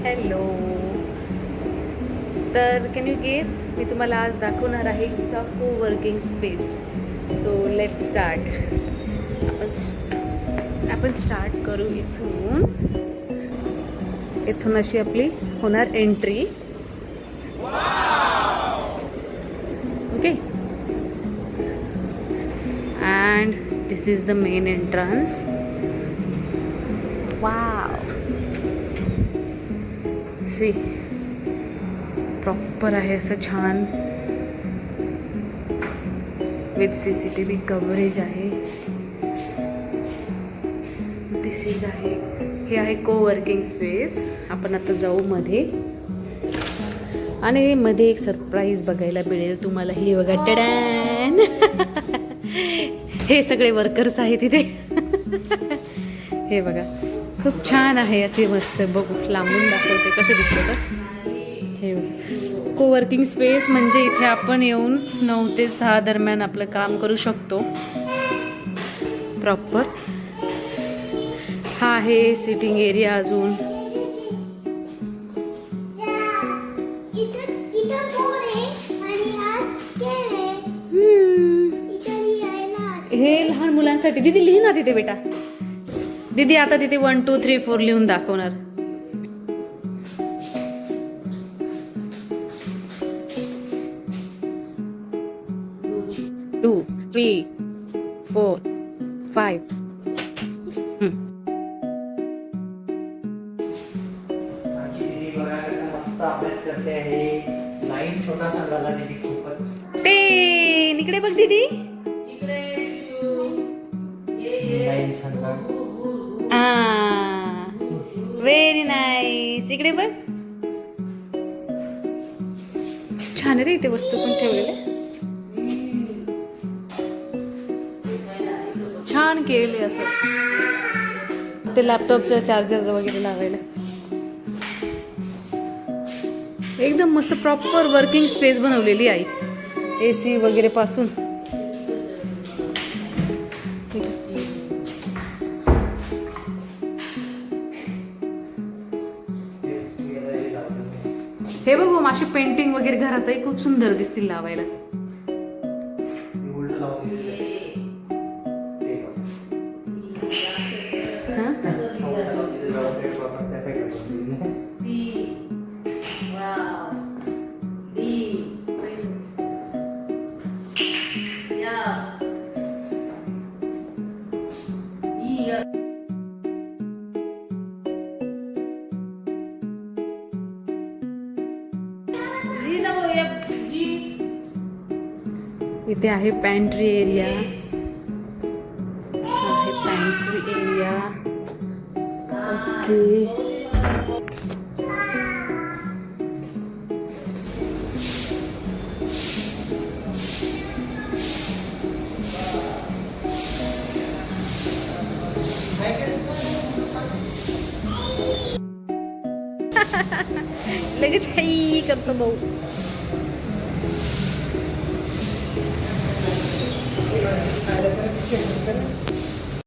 Hello. तर can you guess, मी तुम्हाला आज दाखवणार आहे इथचा coworking space. So let's start. आपण स्टार्ट करू इथून अशी आपली होणार entry. Okay. And this is the main entrance. Wow, see proper आहे असं छान विथ CCTV कव्हरेज आहे. दिस इज आहे, हे आहे कोवर्किंग स्पेस. आपण आता जाऊ मध्ये आणि मध्ये एक सरप्राईज बघायला मिळेल तुम्हाला. हे बघा, टडॅन. हे सगळे वर्कर्स आहेत तिथे. हे बघा, खूप छान आहे. अति मस्त. बघू, लांबून दाखवते कसं दिसतं तर. हे कोवर्किंग स्पेस म्हणजे इथे आपण येऊन 9 ते 6 दरम्यान आपलं काम करू शकतो प्रॉपर. हा आहे सिटिंग एरिया. अजून हे लहान मुलांसाठी. दीदी लिही ना तिथे बेटा. दीदी आता तिथे 1 2 3 4 लिहून दाखवणार. टू 3 4 5. इकडे बघ दीदी. Very nice. इकडे बघ. छान रे इथे वस्तू पण ठेवलेल्या. छान केले असं ते लॅपटॉपचं चार्जर वगैरे लावायला. एकदम मस्त प्रॉपर वर्किंग स्पेस बनवलेली आहे. AC वगैरे पासून. हे बघू, अशी पेंटिंग वगैरे घरातही खूप सुंदर दिसतील लावायला. इथे आहे पॅन्ट्री एरिया. आहे पॅन्ट्री एरिया. ओके. लगेच हाई करतो भाऊ.